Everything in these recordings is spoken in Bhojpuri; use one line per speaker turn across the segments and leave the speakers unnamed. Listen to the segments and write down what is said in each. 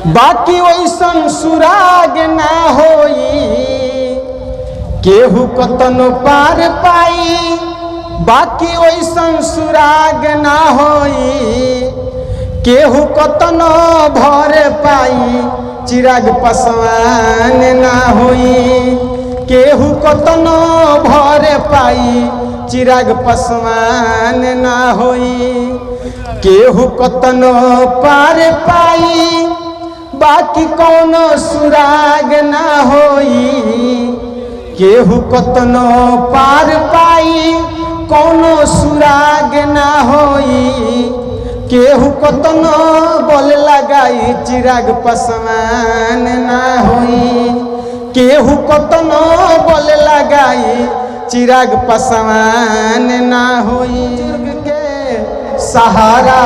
बाकी वैसन सुराग ना होई केहू कतनो पार पाई। बाकी वैसन सुराग ना होई केहू कतनो भर पाई। चिराग पासवान ना होई केहू कतनो भर पाई। चिराग पासवान ना होई केहू कतनो पार पाई। बाकी कौनो सुराग ना होई केहू कतनो पार पाई। कौनो सुराग ना होई केहू कतनो बोल लगाई। चिराग पासवान ना होई केहू कतनो बोल लगाई। चिराग पासवान ना होई के सहारा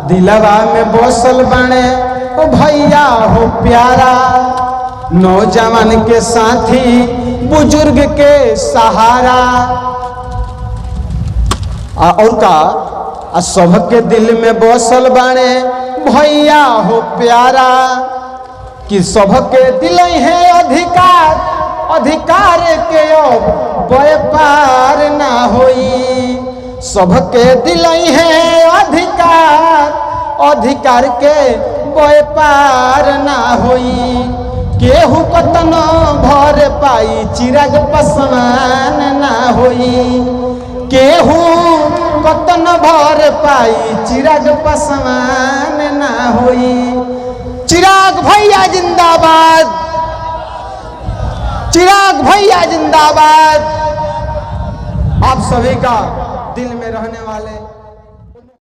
दिलवा में बसल बने ओ भैया हो प्यारा। नौजवान के साथी बुजुर्ग के सहारा और का सबके दिल में बसल बाणे भैया हो प्यारा। कि सबके दिल है अधिकार अधिकार के व्यापार ना होई। सबके दिल है अधिकार अधिकार के व्यापार ना होई केहू कतनो भर पाई। चिराग पासवान ना होई केहू कतनो भर पाई। चिराग पासवान ना होई। चिराग भैया जिंदाबाद चिराग भैया जिंदाबाद। आप सभी का दिल में रहने वाले